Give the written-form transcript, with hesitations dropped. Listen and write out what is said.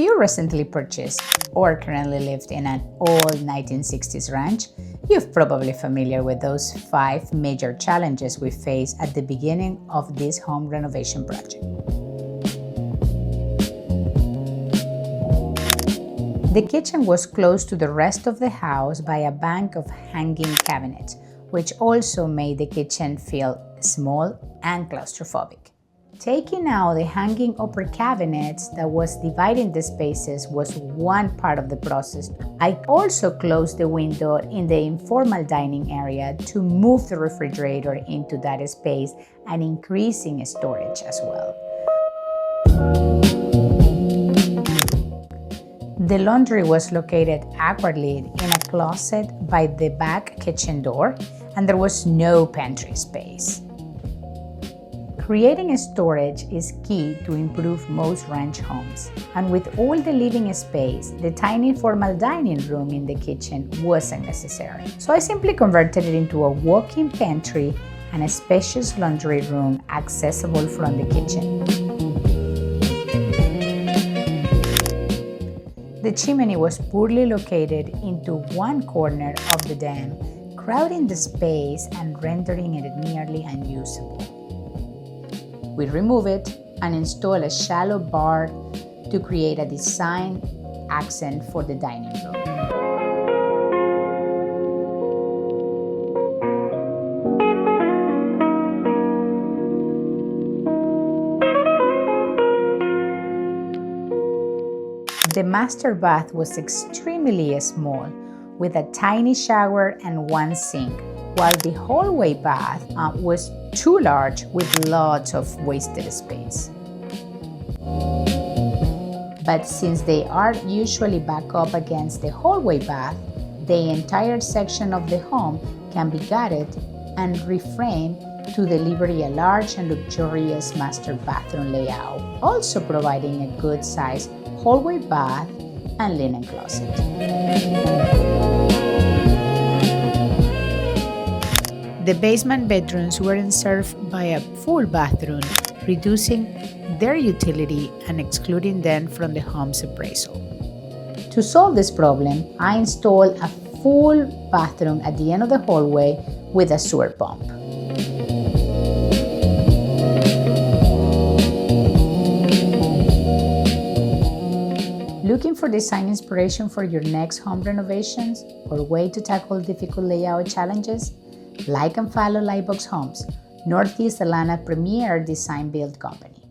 you recently purchased or currently lived in an old 1960s ranch, you're probably familiar with those 5 major challenges we face at the beginning of this home renovation project. The kitchen was close to the rest of the house by a bank of hanging cabinets, which also made the kitchen feel small and claustrophobic. Taking out the hanging upper cabinets that was dividing the spaces was one part of the process. I also closed the window in the informal dining area to move the refrigerator into that space and increasing storage as well. The laundry was located awkwardly in a closet by the back kitchen door, and there was no pantry space. Creating storage is key to improve most ranch homes, and with all the living space, the tiny formal dining room in the kitchen wasn't necessary. So I simply converted it into a walk-in pantry and a spacious laundry room accessible from the kitchen. The chimney was poorly located into one corner of the den, crowding the space and rendering it nearly unusable. We remove it and install a shallow bar to create a design accent for the dining room. The master bath was extremely small, with a tiny shower and one sink, while the hallway bath was too large with lots of wasted space. But since they are usually back up against the hallway bath, the entire section of the home can be gutted and reframed to deliver a large and luxurious master bathroom layout, also providing a good-sized hallway bath and linen closet. The basement bedrooms weren't served by a full bathroom, reducing their utility and excluding them from the home's appraisal. To solve this problem, I installed a full bathroom at the end of the hallway with a sewer pump. Looking for design inspiration for your next home renovations or way to tackle difficult layout challenges? Like and follow Lightbox Homes, Northeast Atlanta's premier design build company.